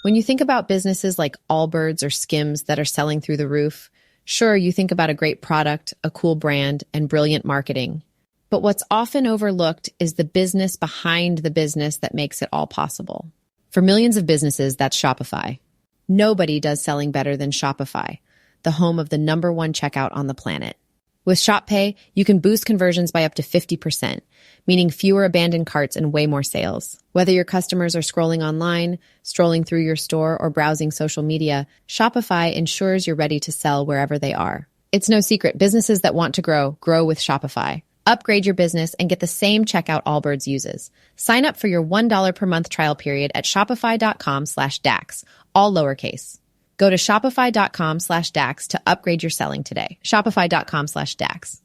When you think about businesses like Allbirds or Skims that are selling through the roof, sure, you think about a great product, a cool brand, and brilliant marketing. But what's often overlooked is the business behind the business that makes it all possible. For millions of businesses, that's Shopify. Nobody does selling better than Shopify, the home of the #1 checkout on the planet. With Shop Pay, you can boost conversions by up to 50%, meaning fewer abandoned carts and way more sales. Whether your customers are scrolling online, strolling through your store, or browsing social media, Shopify ensures you're ready to sell wherever they are. It's no secret, businesses that want to grow, grow with Shopify. Upgrade your business and get the same checkout Allbirds uses. Sign up for your $1 per month trial period at shopify.com/DAX, all lowercase. Go to shopify.com/DAX to upgrade your selling today. Shopify.com/DAX.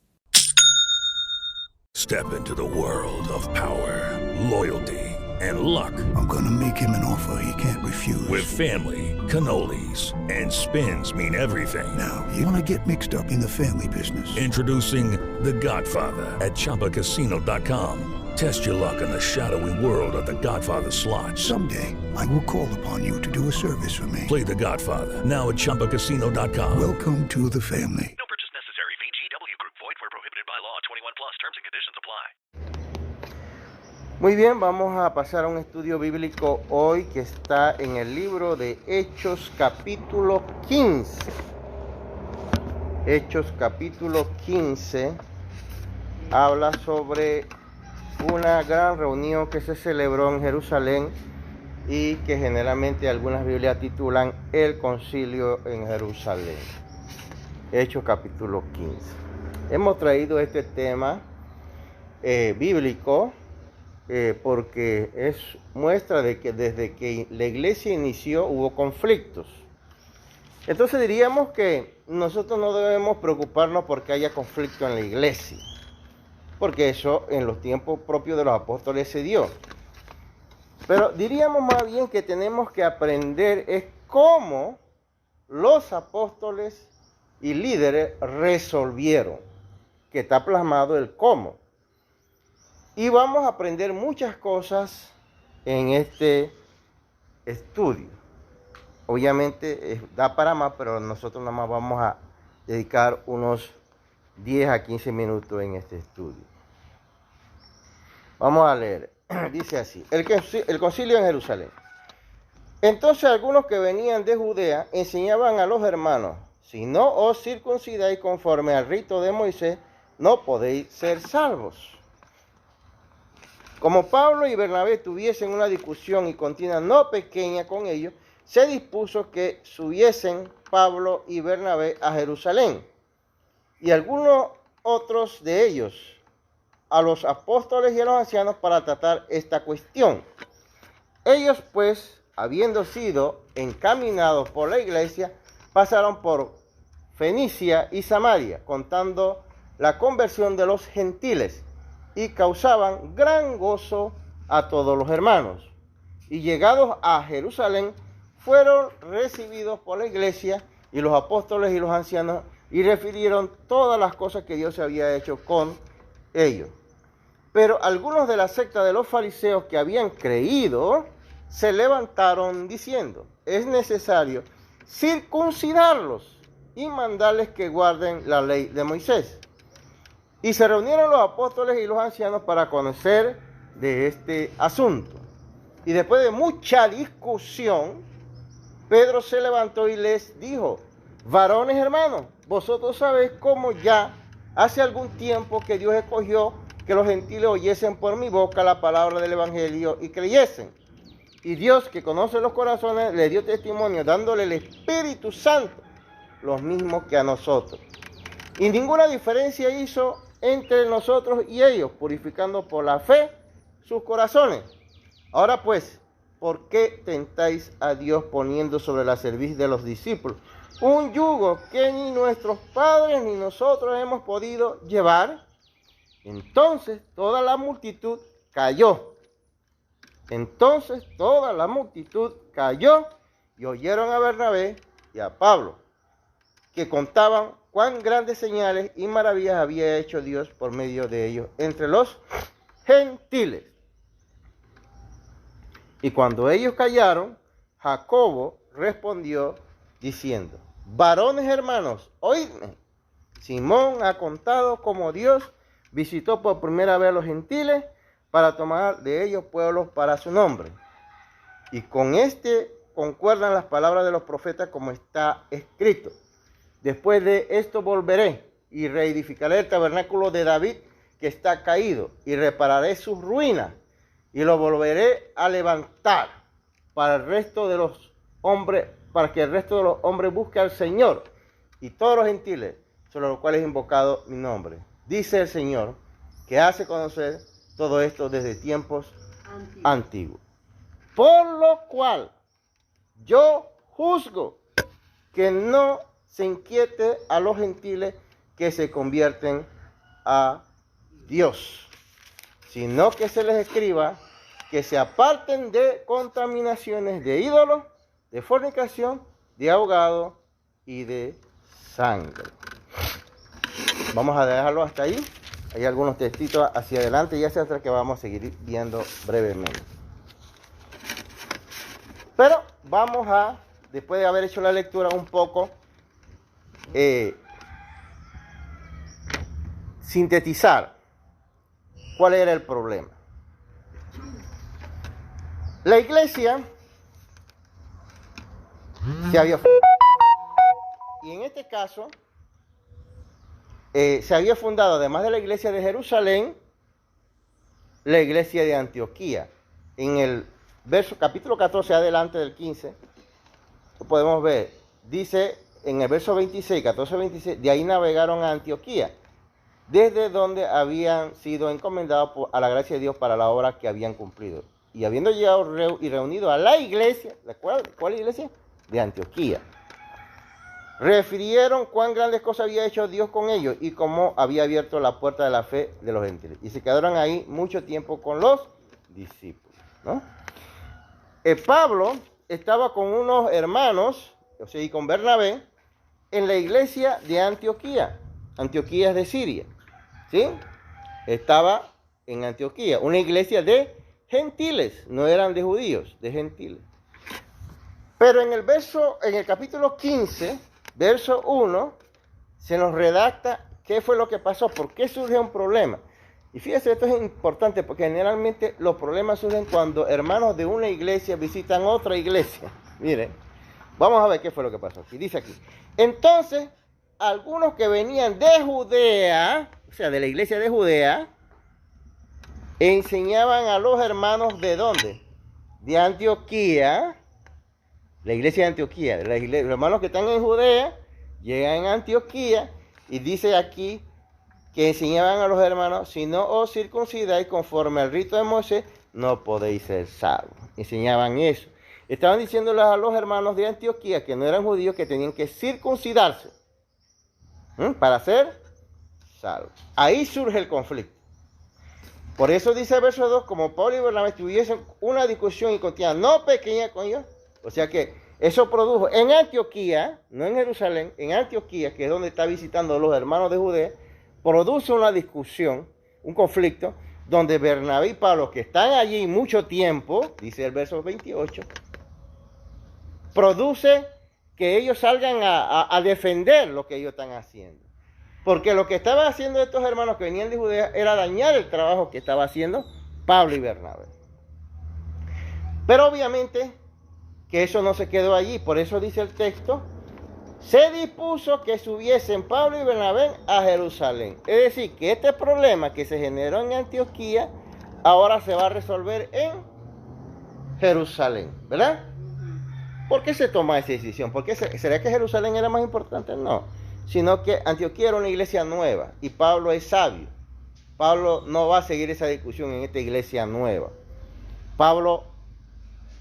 Step into the world of power, loyalty, and luck. I'm gonna make him an offer he can't refuse. With family, cannolis, and spins mean everything. Now, you wanna get mixed up in the family business. Introducing The Godfather at ChumbaCasino.com. Test your luck in the shadowy world of The Godfather slot. Someday, I will call upon you to do a service for me. Play The Godfather now at ChumbaCasino.com. Welcome to the family. No purchase necessary. VGW Group. Void where prohibited by law. 21 plus. Terms and conditions apply. Muy bien, vamos a pasar a un estudio bíblico hoy que está en el libro de Hechos capítulo 15. Hechos capítulo 15 habla sobre una gran reunión que se celebró en Jerusalén y que generalmente algunas Biblias titulan El Concilio en Jerusalén. Hechos capítulo 15. Hemos traído este tema bíblico porque es muestra de que desde que la iglesia inició hubo conflictos. Entonces diríamos que nosotros no debemos preocuparnos porque haya conflicto en la iglesia, porque eso en los tiempos propios de los apóstoles se dio. Pero diríamos más bien que tenemos que aprender es cómo los apóstoles y líderes resolvieron, que está plasmado el cómo. Y vamos a aprender muchas cosas en este estudio. Obviamente da para más, pero nosotros nada más vamos a dedicar unos 10 a 15 minutos en este estudio. Vamos a leer. Dice así: el concilio en Jerusalén. Entonces algunos que venían de Judea enseñaban a los hermanos: si no os circuncidáis conforme al rito de Moisés, no podéis ser salvos. Como Pablo y Bernabé tuviesen una discusión y contienda no pequeña con ellos, se dispuso que subiesen Pablo y Bernabé a Jerusalén, y algunos otros de ellos a los apóstoles y a los ancianos para tratar esta cuestión. Ellos pues, habiendo sido encaminados por la iglesia, pasaron por Fenicia y Samaria, contando la conversión de los gentiles, y causaban gran gozo a todos los hermanos. Y llegados a Jerusalén, fueron recibidos por la iglesia y los apóstoles y los ancianos, y refirieron todas las cosas que Dios había hecho con ellos. Pero algunos de la secta de los fariseos que habían creído, se levantaron diciendo: es necesario circuncidarlos y mandarles que guarden la ley de Moisés. Y se reunieron los apóstoles y los ancianos para conocer de este asunto. Y después de mucha discusión, Pedro se levantó y les dijo: varones hermanos, vosotros sabéis cómo ya hace algún tiempo que Dios escogió que los gentiles oyesen por mi boca la palabra del evangelio y creyesen. Y Dios, que conoce los corazones, le dio testimonio dándole el Espíritu Santo, los mismos que a nosotros. Y ninguna diferencia hizo entre nosotros y ellos, purificando por la fe sus corazones. Ahora pues, ¿por qué tentáis a Dios poniendo sobre la cerviz de los discípulos un yugo que ni nuestros padres ni nosotros hemos podido llevar? Entonces toda la multitud cayó. Y oyeron a Bernabé y a Pablo, que contaban cuán grandes señales y maravillas había hecho Dios por medio de ellos entre los gentiles. Y cuando ellos callaron, Jacobo respondió diciendo: varones hermanos, oídme. Simón ha contado cómo Dios visitó por primera vez a los gentiles para tomar de ellos pueblos para su nombre. Y con este concuerdan las palabras de los profetas como está escrito: después de esto volveré y reedificaré el tabernáculo de David que está caído, y repararé sus ruinas, y lo volveré a levantar para el resto de los hombres, para que el resto de los hombres busque al Señor y todos los gentiles, sobre los cuales he invocado mi nombre. Dice el Señor, que hace conocer todo esto desde tiempos antiguos. Por lo cual yo juzgo que no se inquiete a los gentiles que se convierten a Dios, sino que se les escriba que se aparten de contaminaciones de ídolos, de fornicación, de ahogado y de sangre. Vamos a dejarlo hasta ahí. Hay algunos textitos hacia adelante y hacia atrás que vamos a seguir viendo brevemente. Pero vamos a, después de haber hecho la lectura, un poco sintetizar cuál era el problema. La iglesia se había fundado. Y en este caso, se había fundado, además de la iglesia de Jerusalén, la iglesia de Antioquía. En el capítulo 14, adelante del 15, podemos ver, dice en el verso 26, 14-26, de ahí navegaron a Antioquía, desde donde habían sido encomendados a la gracia de Dios para la obra que habían cumplido. Y habiendo llegado y reunido a la iglesia, ¿cuál iglesia? De Antioquía. Refirieron cuán grandes cosas había hecho Dios con ellos y cómo había abierto la puerta de la fe de los gentiles. Y se quedaron ahí mucho tiempo con los discípulos, ¿no? Pablo estaba con unos hermanos, o sea, y con Bernabé, en la iglesia de Antioquía. Antioquía es de Siria, ¿sí? Estaba en Antioquía, una iglesia de gentiles, no eran de judíos, de gentiles. Pero en el capítulo 15, verso 1, se nos redacta qué fue lo que pasó, por qué surge un problema. Y fíjese, esto es importante porque generalmente los problemas surgen cuando hermanos de una iglesia visitan otra iglesia. Miren, vamos a ver qué fue lo que pasó. Y dice aquí: entonces, algunos que venían de Judea, o sea, de la iglesia de Judea, enseñaban a los hermanos ¿de dónde? De Antioquía, la iglesia de Antioquía. Los hermanos que están en Judea llegan a Antioquía y dice aquí que enseñaban a los hermanos: si no os circuncidáis conforme al rito de Moisés, no podéis ser salvos. Enseñaban eso. Estaban diciéndoles a los hermanos de Antioquía, que no eran judíos, que tenían que circuncidarse para ser salvos. Ahí surge el conflicto. Por eso dice el verso 2, como Pablo y Bernabé tuviesen una discusión y contenda no pequeña con ellos. O sea que eso produjo en Antioquía, no en Jerusalén, en Antioquía, que es donde está visitando los hermanos de Judea, produce una discusión, un conflicto, donde Bernabé y Pablo, que están allí mucho tiempo, dice el verso 28, produce que ellos salgan a defender lo que ellos están haciendo. Porque lo que estaban haciendo estos hermanos que venían de Judea era dañar el trabajo que estaba haciendo Pablo y Bernabé. Pero obviamente que eso no se quedó allí, por eso dice el texto: se dispuso que subiesen Pablo y Bernabé a Jerusalén. Es decir, que este problema que se generó en Antioquía ahora se va a resolver en Jerusalén, ¿verdad? ¿Por qué se toma esa decisión? ¿Será que Jerusalén era más importante? No, sino que Antioquía era una iglesia nueva y Pablo es sabio. Pablo no va a seguir esa discusión en esta iglesia nueva. Pablo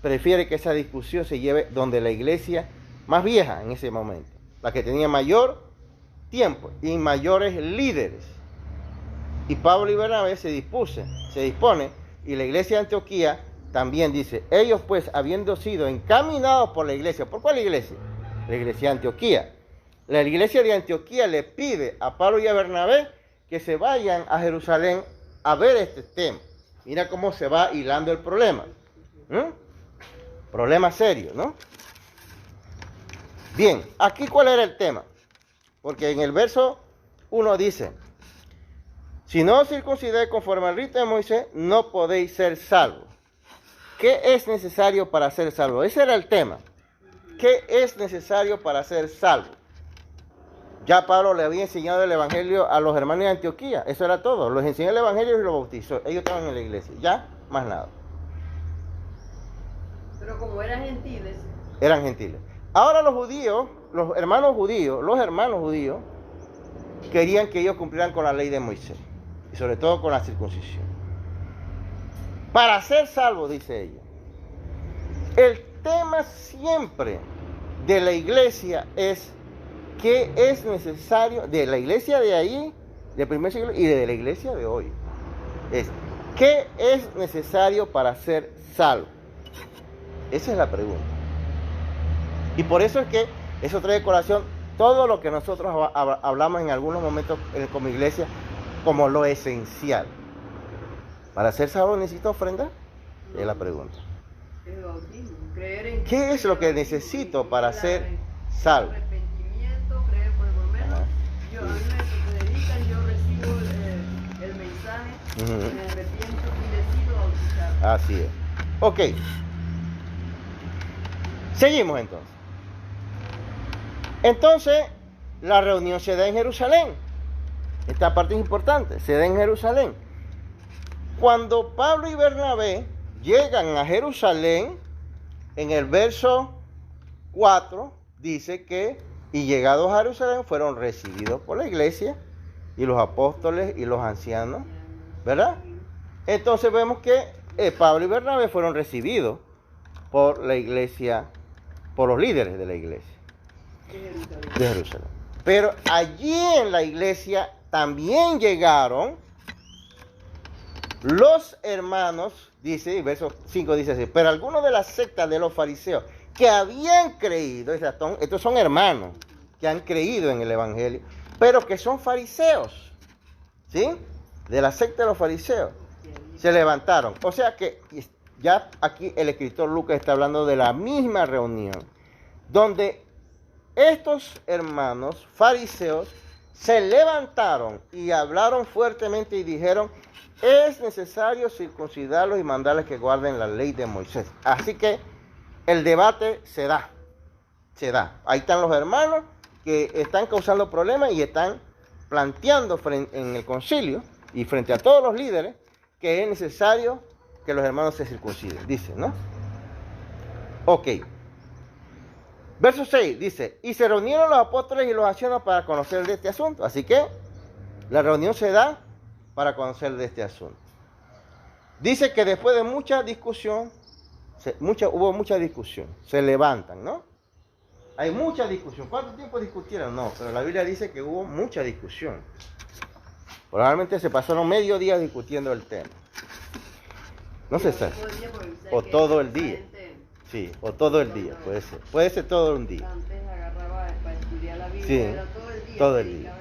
prefiere que esa discusión se lleve donde la iglesia más vieja en ese momento, la que tenía mayor tiempo y mayores líderes. Y Pablo y Bernabé se dispone, y la iglesia de Antioquía también dice: ellos pues, habiendo sido encaminados por la iglesia. ¿Por cuál iglesia? La iglesia de Antioquía. La iglesia de Antioquía le pide a Pablo y a Bernabé que se vayan a Jerusalén a ver este tema. Mira cómo se va hilando el problema. Problema serio, ¿no? Bien, aquí ¿cuál era el tema? Porque en el verso 1 dice, si no os circuncidáis conforme al rito de Moisés, no podéis ser salvos. ¿Qué es necesario para ser salvo? Ese era el tema. ¿Qué es necesario para ser salvo? Ya Pablo le había enseñado el evangelio a los hermanos de Antioquía. Eso era todo. Les enseñó el evangelio y los bautizó. Ellos estaban en la iglesia. Ya, más nada. Pero como eran gentiles. Eran gentiles. Ahora los judíos, los hermanos judíos, querían que ellos cumplieran con la ley de Moisés. Y sobre todo con la circuncisión. Para ser salvo, dice ella. El tema siempre de la iglesia es qué es necesario, de la iglesia de ahí, del primer siglo, y de la iglesia de hoy. Es, ¿qué es necesario para ser salvo? Esa es la pregunta. Y por eso es que eso trae de colación todo lo que nosotros hablamos en algunos momentos como iglesia, como lo esencial. ¿Para ser salvo necesito ofrenda? Es la pregunta. El bautismo, creer en ¿Qué es lo que necesito para ser salvo? Arrepentimiento, creer por lo menos. Ajá. Yo, a mí me predican, yo recibo el mensaje, me arrepiento y decido bautizar. Así es. Ok. Seguimos entonces. Entonces, la reunión se da en Jerusalén. Esta parte es importante, se da en Jerusalén. Cuando Pablo y Bernabé llegan a Jerusalén, en el verso 4 dice que, y llegados a Jerusalén, fueron recibidos por la iglesia y los apóstoles y los ancianos, ¿verdad? Entonces vemos que Pablo y Bernabé fueron recibidos por la iglesia, por los líderes de la iglesia de Jerusalén. Pero allí en la iglesia también llegaron los hermanos, dice, y verso 5 dice así, pero algunos de la secta de los fariseos que habían creído, estos son hermanos que han creído en el evangelio, pero que son fariseos, ¿sí? De la secta de los fariseos, se levantaron. O sea que ya aquí el escritor Lucas está hablando de la misma reunión, donde estos hermanos fariseos se levantaron y hablaron fuertemente y dijeron, es necesario circuncidarlos y mandarles que guarden la ley de Moisés. Así que el debate se da. Ahí están los hermanos que están causando problemas y están planteando en el concilio y frente a todos los líderes que es necesario que los hermanos se circunciden, dice, ¿no? Ok. Verso 6 dice, y se reunieron los apóstoles y los ancianos para conocer de este asunto. Así que la reunión se da para conocer de este asunto. Dice que después de mucha discusión, hubo mucha discusión, se levantan, ¿no? Hay mucha discusión. ¿Cuánto tiempo discutieron? No, pero la Biblia dice que hubo mucha discusión. Probablemente se pasaron medio día discutiendo el tema. No se sabe. O todo el día. Sí, o todo el día, puede ser. Puede ser todo un día. Antes agarraba para estudiar la Biblia, Sí, era todo el día. todo el día.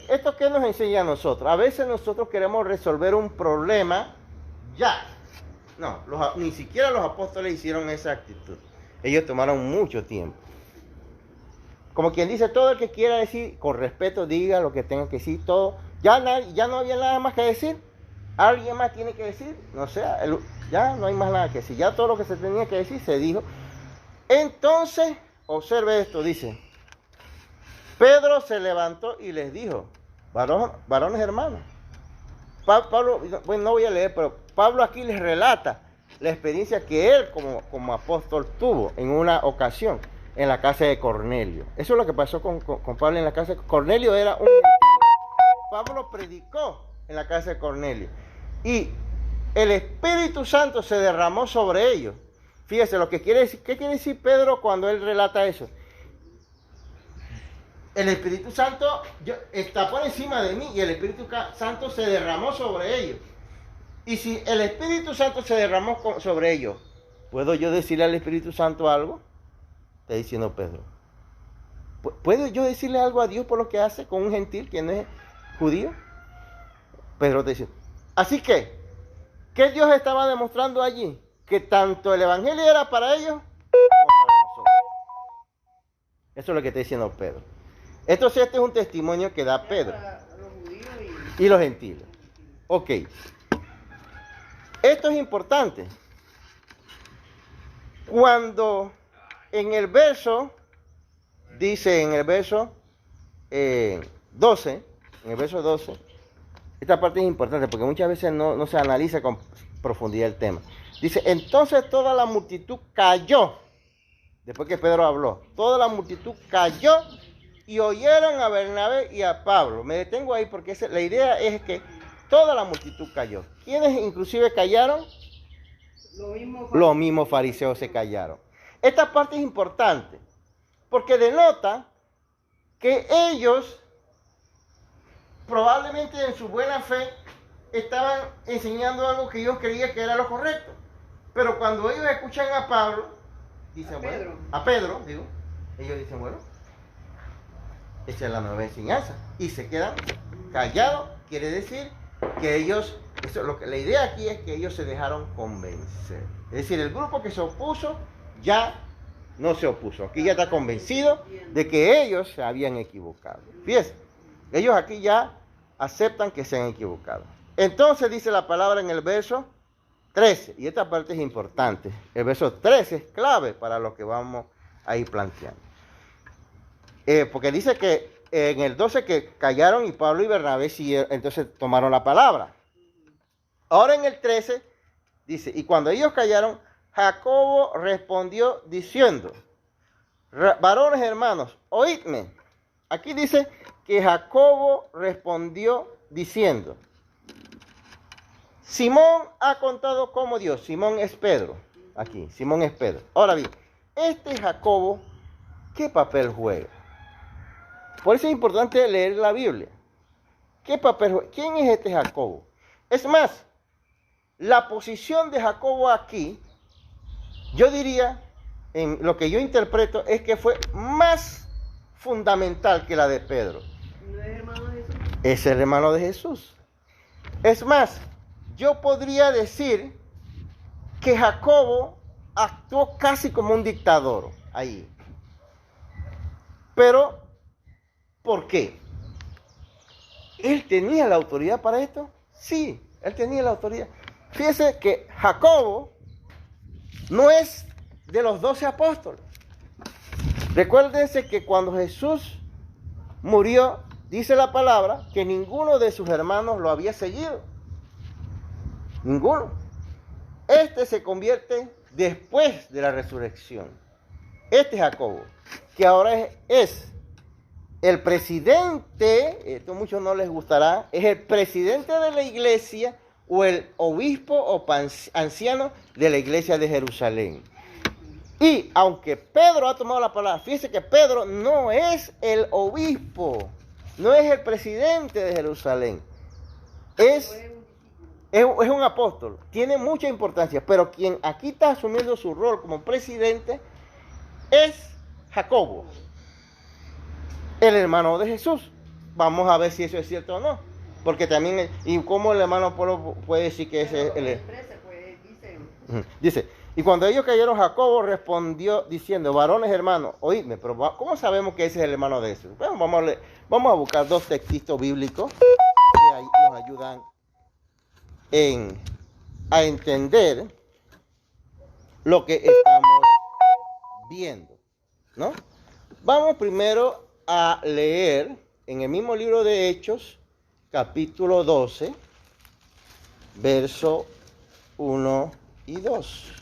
¿Esto qué nos enseña a nosotros? A veces nosotros queremos resolver un problema ya. No, ni siquiera los apóstoles hicieron esa actitud. Ellos tomaron mucho tiempo. Como quien dice, todo el que quiera decir, con respeto, diga lo que tenga que decir, todo. Ya no había nada más que decir. ¿Alguien más tiene que decir? No sé, ya no hay más nada que decir. Ya todo lo que se tenía que decir se dijo. Entonces, observe esto, dice. Pedro se levantó y les dijo, varones hermanos. Pablo, bueno, no voy a leer, pero Pablo aquí les relata la experiencia que él como apóstol tuvo en una ocasión en la casa de Cornelio. Eso es lo que pasó con Pablo en la casa de Cornelio. Era un gentil. Pablo predicó en la casa de Cornelio y el Espíritu Santo se derramó sobre ellos. Fíjese lo que quiere decir. ¿Qué quiere decir Pedro cuando él relata eso? El Espíritu Santo está por encima de mí y el Espíritu Santo se derramó sobre ellos. Y si el Espíritu Santo se derramó sobre ellos, ¿puedo yo decirle al Espíritu Santo algo? Está diciendo Pedro. ¿Puedo yo decirle algo a Dios por lo que hace con un gentil que no es judío? Pedro te dice. Así que, ¿qué Dios estaba demostrando allí? que tanto el evangelio era para ellos como para nosotros. Eso es lo que está diciendo Pedro. Entonces este es un testimonio que da Pedro Para los judíos y los gentiles. Ok. Esto es importante. Cuando en el verso, dice en el verso 12, esta parte es importante porque muchas veces no se analiza con profundidad el tema. Dice, entonces toda la multitud cayó, después que Pedro habló, toda la multitud cayó y oyeron a Bernabé y a Pablo. Me detengo ahí porque la idea es que toda la multitud cayó. ¿Quiénes inclusive callaron? Los mismos fariseos se callaron. Esta parte es importante porque denota que ellos probablemente en su buena fe estaban enseñando algo que ellos creían que era lo correcto. Pero cuando ellos escuchan a Pablo, dicen, a Pedro, ellos dicen, bueno, esa es la nueva enseñanza. Y se quedan callados. Quiere decir que ellos, la idea aquí es que ellos se dejaron convencer. Es decir, el grupo que se opuso ya no se opuso. Aquí ya está convencido de que ellos se habían equivocado. Fíjense, ellos aquí ya aceptan que se han equivocado. Entonces dice la palabra en el verso 13, y esta parte es importante. El verso 13 es clave para lo que vamos a ir planteando. Porque dice que en el 12 que callaron y Pablo y Bernabé siguieron, entonces tomaron la palabra. Ahora en el 13 dice, y cuando ellos callaron, Jacobo respondió diciendo, varones hermanos, oídme. Aquí dice que Jacobo respondió diciendo, Simón ha contado cómo Dios, Simón es Pedro, aquí, Simón es Pedro. Ahora bien, este Jacobo, ¿qué papel juega? Por eso es importante leer la Biblia. ¿Qué papel juega? ¿Quién es este Jacobo? Es más, la posición de Jacobo aquí, yo diría, en lo que yo interpreto, es que fue más fundamental que la de Pedro. ¿No es hermano de Jesús? Es el hermano de Jesús. Es más, yo podría decir que Jacobo actuó casi como un dictador ahí. Pero, ¿por qué? ¿Él tenía la autoridad para esto? Sí, él tenía la autoridad. Fíjese que Jacobo no es de los 12 apóstoles. Recuérdense que cuando Jesús murió, dice la palabra que ninguno de sus hermanos lo había seguido. Ninguno. Este se convierte después de la resurrección. Este Jacobo, que ahora es el presidente, esto a muchos no les gustará, es el presidente de la iglesia o el obispo o anciano de la iglesia de Jerusalén. Y aunque Pedro ha tomado la palabra, fíjese que Pedro no es el obispo, no es el presidente de Jerusalén, es un apóstol, tiene mucha importancia, pero quien aquí está asumiendo su rol como presidente es Jacobo, el hermano de Jesús. Vamos a ver si eso es cierto o no, porque también, y cómo el hermano Pablo puede decir que ese es el... Dice, y cuando ellos cayeron, Jacobo respondió diciendo, varones hermanos, oídme, pero ¿cómo sabemos que ese es el hermano de Jesús? Bueno, vamos a buscar dos textos bíblicos que ahí nos ayudan a entender lo que estamos viendo, ¿no? Vamos primero a leer en el mismo libro de Hechos, capítulo 12, verso 1 y 2.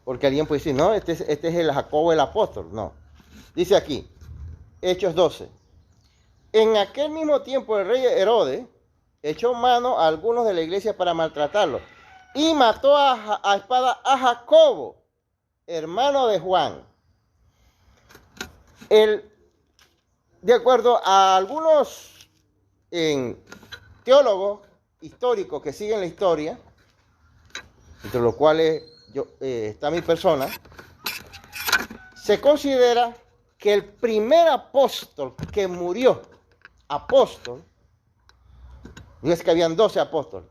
Porque alguien puede decir, no, este es el Jacobo el apóstol. No. Dice aquí, Hechos 12. En aquel mismo tiempo el rey Herodes echó mano a algunos de la iglesia para maltratarlos y mató a espada a Jacobo, hermano de Juan. De acuerdo a algunos teólogos históricos que siguen la historia, entre los cuales está mi persona, se considera que el primer apóstol que murió apóstol Y es que habían 12 apóstoles.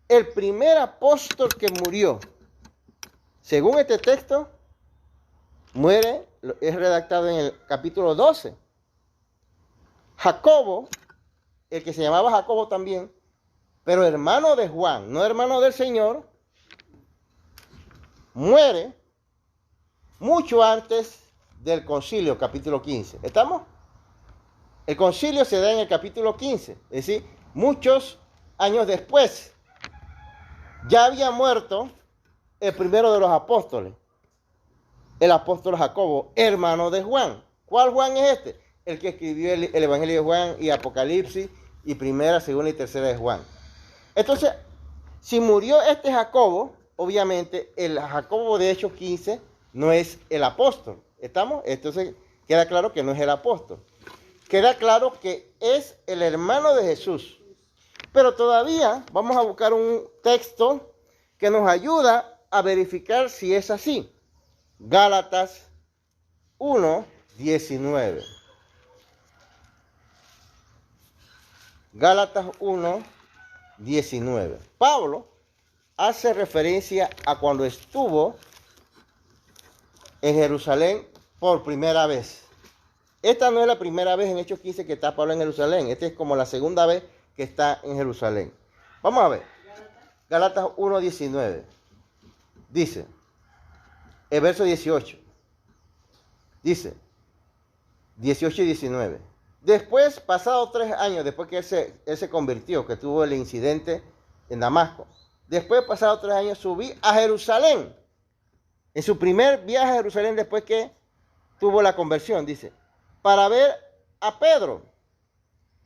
El primer apóstol que murió, según este texto, muere, es redactado en el capítulo 12. Jacobo, el que se llamaba Jacobo también, pero hermano de Juan, no hermano del Señor, muere mucho antes del concilio, capítulo 15. ¿Estamos? El concilio se da en el capítulo 15, es decir, muchos años después. Ya había muerto el primero de los apóstoles, el apóstol Jacobo, hermano de Juan. ¿Cuál Juan es este? El que escribió el Evangelio de Juan y Apocalipsis y primera, segunda y tercera de Juan. Entonces, si murió este Jacobo, obviamente el Jacobo de Hechos 15 no es el apóstol. ¿Estamos? Entonces queda claro que no es el apóstol. Queda claro que es el hermano de Jesús. Pero todavía vamos a buscar un texto que nos ayuda a verificar si es así. Gálatas 1:19. Gálatas 1:19. Pablo hace referencia a cuando estuvo en Jerusalén por primera vez. Esta no es la primera vez en Hechos 15 que está Pablo en Jerusalén. Esta es como la segunda vez que está en Jerusalén. Vamos a ver. Gálatas 1:19. Dice, el verso 18. Dice, 18 y 19. Después, pasados 3 años, después que él se convirtió, que tuvo el incidente en Damasco. Después, pasados 3 años, subí a Jerusalén. En su primer viaje a Jerusalén, después que tuvo la conversión, dice, para ver a Pedro.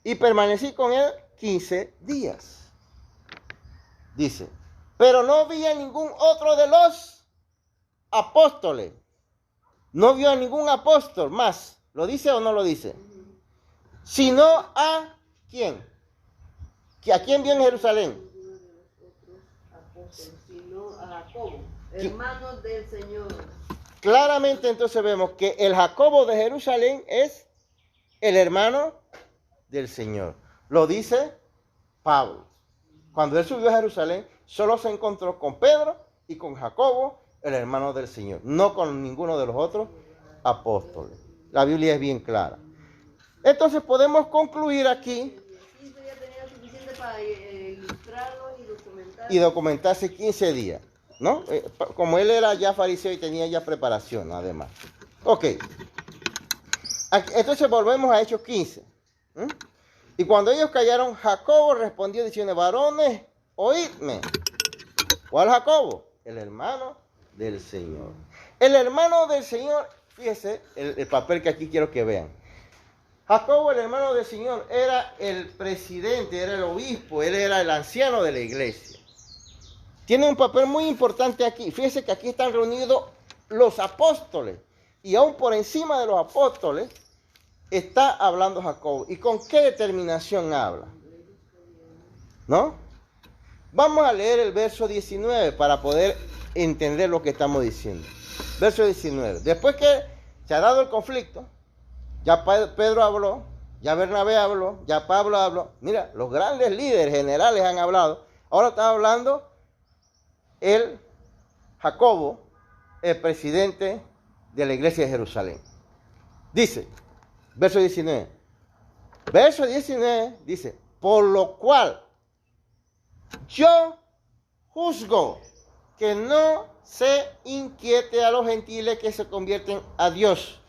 Y permanecí con él 15 días. Dice, pero no vi a ningún otro de los apóstoles. No vio a ningún apóstol más. ¿Lo dice o no lo dice? Sino a ¿quién? ¿A quién vio en Jerusalén? Sino a Jacobo, hermano del Señor. Claramente entonces vemos que el Jacobo de Jerusalén es el hermano del Señor. Lo dice Pablo. Cuando él subió a Jerusalén, solo se encontró con Pedro y con Jacobo, el hermano del Señor, no con ninguno de los otros apóstoles. La Biblia es bien clara. Entonces podemos concluir aquí. 15 días tenía suficiente para ilustrarlo y documentarlo. Y documentarse 15 días, ¿no? Como él era ya fariseo y tenía ya preparación, además. Ok. Entonces volvemos a Hechos 15. Y cuando ellos callaron, Jacobo respondió diciendo, varones, oídme. ¿Cuál Jacobo? El hermano del Señor. El hermano del Señor, fíjese el papel que aquí quiero que vean. Jacobo, el hermano del Señor, era el presidente, era el obispo, él era el anciano de la iglesia. Tiene un papel muy importante aquí. Fíjese que aquí están reunidos los apóstoles. Y aún por encima de los apóstoles está hablando Jacobo. ¿Y con qué determinación habla? ¿No? Vamos a leer el verso 19 para poder entender lo que estamos diciendo. Verso 19. Después que se ha dado el conflicto, ya Pedro habló, ya Bernabé habló, ya Pablo habló. Mira, los grandes líderes generales han hablado. Ahora está hablando el Jacobo, el presidente de la iglesia de Jerusalén. Dice, verso 19. Verso 19 dice, por lo cual yo juzgo que no se inquiete a los gentiles que se convierten a Dios.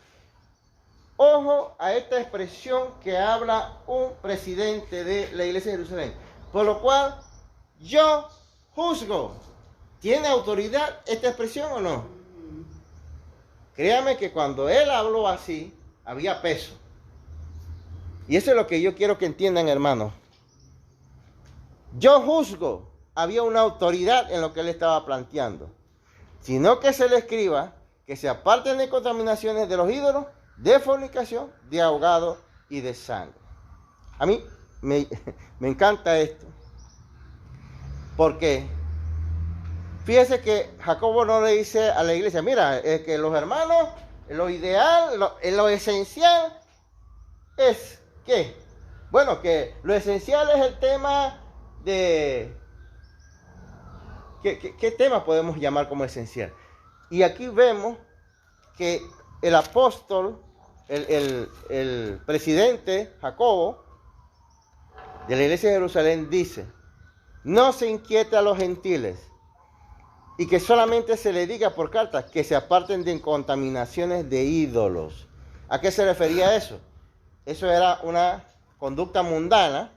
Ojo a esta expresión que habla un presidente de la iglesia de Jerusalén. Por lo cual yo juzgo. ¿Tiene autoridad esta expresión o no? Créame que cuando él habló así, había peso. Y eso es lo que yo quiero que entiendan, hermanos. Yo juzgo. Había una autoridad en lo que él estaba planteando. Sino que se le escriba que se aparten de contaminaciones de los ídolos, de fornicación, de ahogado y de sangre. A mí me encanta esto. Porque fíjese que Jacobo no le dice a la iglesia, mira, es que los hermanos, lo ideal, lo esencial es ¿qué? Bueno, que lo esencial es el tema ¿qué tema podemos llamar como esencial? Y aquí vemos que el apóstol, el presidente Jacobo de la iglesia de Jerusalén dice: no se inquiete a los gentiles, y que solamente se le diga por carta que se aparten de contaminaciones de ídolos. ¿A qué se refería eso? Eso era una conducta mundana,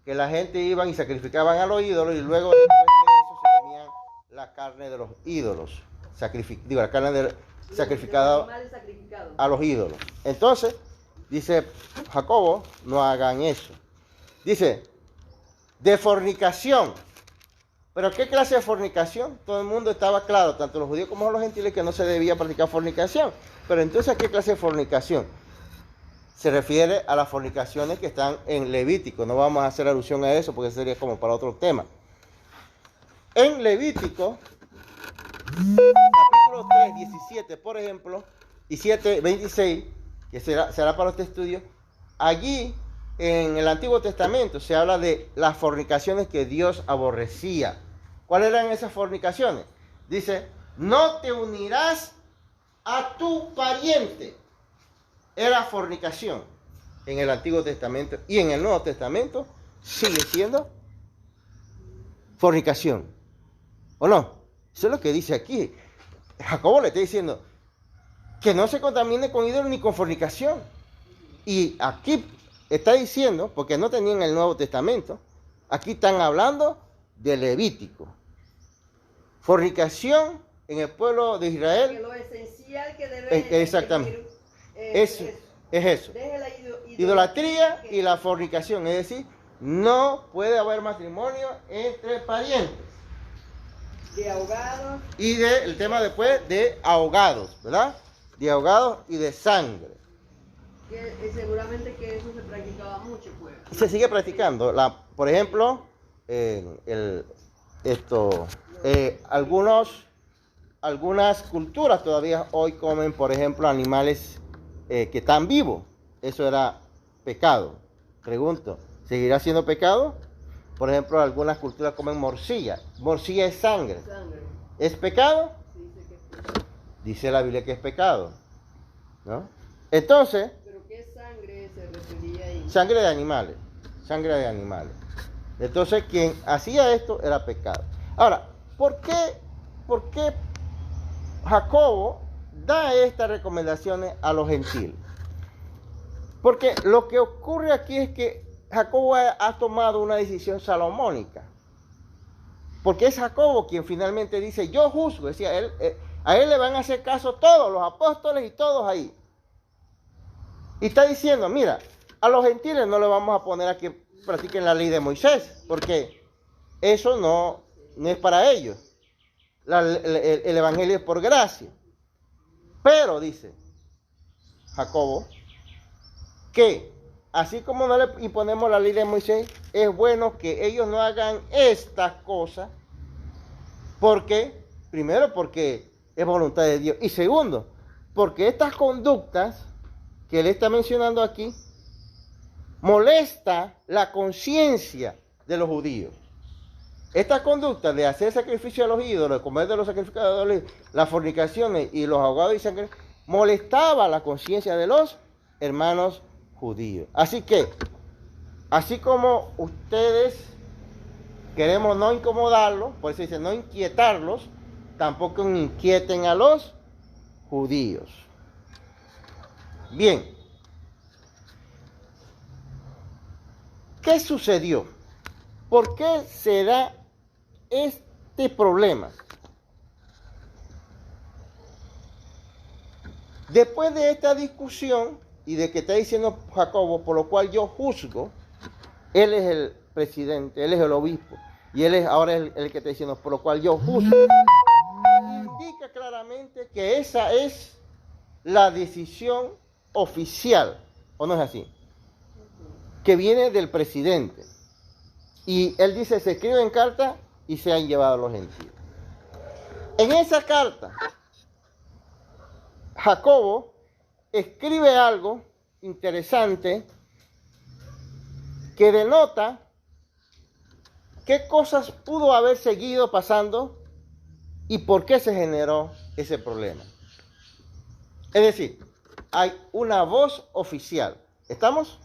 que la gente iban y sacrificaban a los ídolos, y luego después de eso se comían la carne de los ídolos, la carne sacrificada a los ídolos. Entonces, dice Jacobo, no hagan eso. Dice, de fornicación. ¿Pero qué clase de fornicación? Todo el mundo estaba claro, tanto los judíos como los gentiles, que no se debía practicar fornicación. Pero entonces, ¿qué clase de fornicación? Se refiere a las fornicaciones que están en Levítico. No vamos a hacer alusión a eso porque sería como para otro tema. En Levítico, capítulo 3, 17, por ejemplo, y 7, 26, que será para este estudio, allí en el Antiguo Testamento se habla de las fornicaciones que Dios aborrecía. ¿Cuáles eran esas fornicaciones? Dice, no te unirás a tu pariente. Era fornicación en el Antiguo Testamento, y en el Nuevo Testamento sigue siendo fornicación. ¿O no? Eso es lo que dice aquí. Jacobo le está diciendo que no se contamine con ídolos ni con fornicación. Y aquí está diciendo, porque no tenían el Nuevo Testamento, aquí están hablando de Levítico. Fornicación en el pueblo de Israel. Que lo esencial que debe exactamente. Es eso. La Idolatría y la fornicación. Es decir, no puede haber matrimonio entre parientes. De ahogados. Y el tema después de ahogados, ¿verdad? De ahogados y de sangre. Que seguramente que eso se practicaba mucho, pues. Se sigue practicando. Por ejemplo, algunas culturas todavía hoy comen, por ejemplo, animales que están vivos. Eso era pecado. Pregunto, ¿seguirá siendo pecado? Por ejemplo, algunas culturas comen morcilla. Morcilla es sangre. ¿Es pecado? Dice la Biblia que es pecado, ¿no? Entonces, ¿pero qué sangre se refería ahí? Sangre de animales. Entonces, quien hacía esto era pecado. Ahora, ¿por qué Jacobo da estas recomendaciones a los gentiles? Porque lo que ocurre aquí es que Jacobo ha tomado una decisión salomónica. Porque es Jacobo quien finalmente dice, yo juzgo. Decía, a él le van a hacer caso todos, los apóstoles y todos ahí. Y está diciendo, mira, a los gentiles no le vamos a poner a que practiquen la ley de Moisés, porque eso no es para ellos. El evangelio es por gracia. Pero, dice Jacobo, que así como no le imponemos la ley de Moisés, es bueno que ellos no hagan estas cosas, primero porque es voluntad de Dios, y segundo, porque estas conductas que él está mencionando aquí molesta la conciencia de los judíos. Esta conducta de hacer sacrificio a los ídolos, de comer de los sacrificados de los ídolos, las fornicaciones y los ahogados y sangre, molestaba la conciencia de los hermanos judíos. Así que, así como ustedes queremos no incomodarlos, por eso dice no inquietarlos, tampoco inquieten a los judíos. Bien, ¿qué sucedió? ¿Por qué se da este problema? Después de esta discusión y de que está diciendo Jacobo, por lo cual yo juzgo, él es el presidente, él es el obispo, y él es ahora el que está diciendo, por lo cual yo juzgo, indica claramente que esa es la decisión oficial, ¿o no es así? Que viene del presidente. Y él dice, se escribe en carta y se han llevado los gentiles. En esa carta, Jacobo escribe algo interesante que denota ¿Qué cosas pudo haber seguido pasando y por qué se generó ese problema? Es decir, hay una voz oficial. ¿Estamos?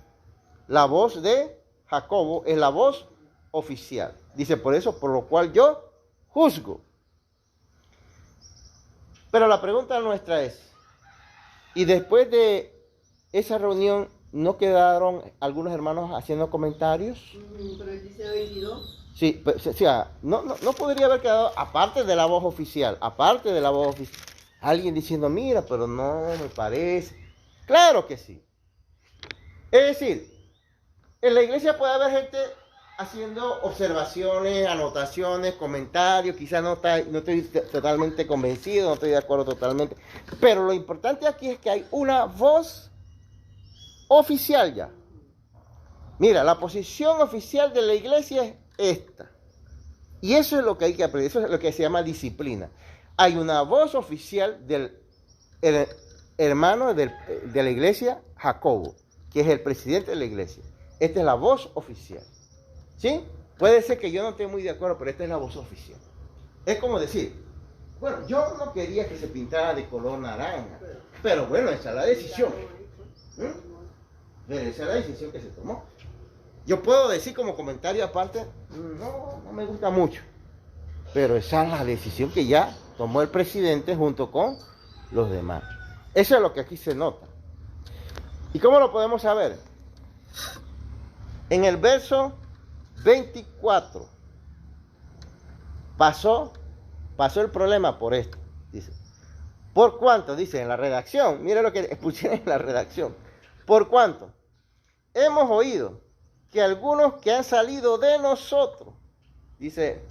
La voz de Jacobo es la voz oficial. Dice, por eso, por lo cual yo juzgo. Pero la pregunta nuestra es, ¿y después de esa reunión no quedaron algunos hermanos haciendo comentarios? Pero él dice 22. Sí, no podría haber quedado, aparte de la voz oficial, alguien diciendo, mira, pero no me parece. Claro que sí. Es decir, en la iglesia puede haber gente haciendo observaciones, anotaciones, comentarios, quizás no estoy totalmente convencido, no estoy de acuerdo totalmente, pero lo importante aquí es que hay una voz oficial ya. Mira, la posición oficial de la iglesia es esta. Y eso es lo que hay que aprender, eso es lo que se llama disciplina. Hay una voz oficial del hermano de la iglesia, Jacobo, que es el presidente de la iglesia. Esta es la voz oficial. ¿Sí? Puede ser que yo no esté muy de acuerdo, pero esta es la voz oficial. Es como decir, bueno, yo no quería que se pintara de color naranja, pero bueno, esa es la decisión. Pero esa es la decisión que se tomó. Yo puedo decir como comentario aparte, no me gusta mucho, pero esa es la decisión que ya tomó el presidente junto con los demás. Eso es lo que aquí se nota. ¿Y cómo lo podemos saber? En el verso 24 pasó el problema por esto, dice. ¿Por cuánto? Dice en la redacción. Mire lo que pusieron en la redacción. ¿Por cuánto? Hemos oído que algunos que han salido de nosotros, dice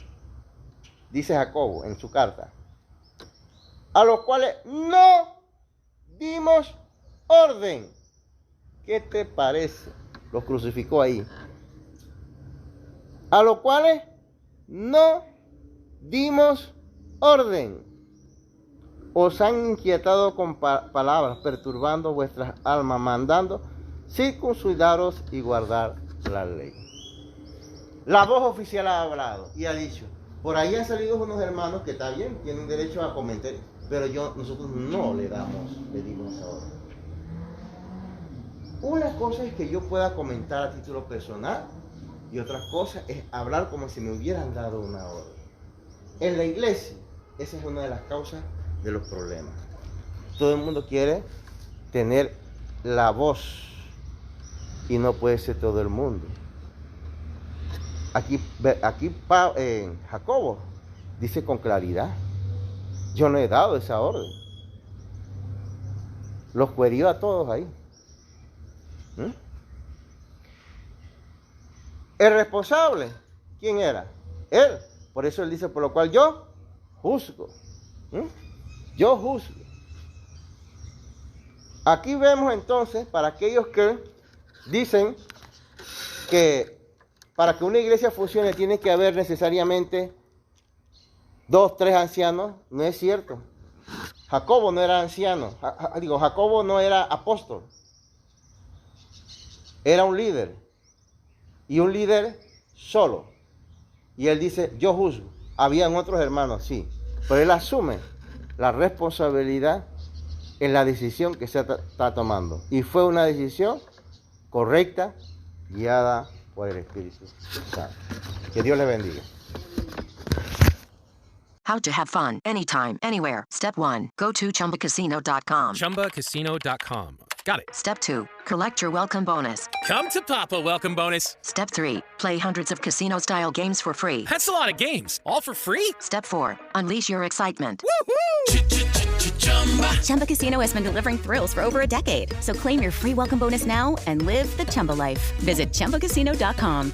Jacobo en su carta, a los cuales no dimos orden. ¿Qué te parece? Los crucificó ahí. A los cuales no dimos orden. Os han inquietado con palabras, perturbando vuestras almas, mandando circuncidaros y guardar la ley. La voz oficial ha hablado y ha dicho, por ahí han salido unos hermanos que está bien, tienen derecho a comentar, pero nosotros no le dimos esa orden. Una cosa es que yo pueda comentar a título personal y otra cosa es hablar como si me hubieran dado una orden. En la iglesia, esa es una de las causas de los problemas. Todo el mundo quiere tener la voz y no puede ser todo el mundo. Aquí Jacobo dice con claridad, yo no he dado esa orden. Los cuerió a todos ahí. El responsable, ¿quién era? Él. Por eso él dice, por lo cual yo juzgo. Yo juzgo. Aquí vemos entonces, para aquellos que dicen que para que una iglesia funcione tiene que haber necesariamente 2, 3 ancianos, no es cierto. Jacobo no era anciano, Jacobo no era apóstol. Era un líder. Y un líder solo. Y él dice, yo juzgo. Habían otros hermanos, sí. Pero él asume la responsabilidad en la decisión que se está tomando. Y fue una decisión correcta, guiada por el Espíritu Santo. Que Dios le bendiga. How to have fun anytime, anywhere. Step 1. Go to ChumbaCasino.com. ChumbaCasino.com. Got it. Step 2. Collect your welcome bonus. Come to Papa welcome bonus. Step 3. Play hundreds of casino-style games for free. That's a lot of games. All for free? Step 4. Unleash your excitement. Woohoo! Chumba Casino has been delivering thrills for over a decade. So claim your free welcome bonus now and live the Chumba life. Visit ChumbaCasino.com.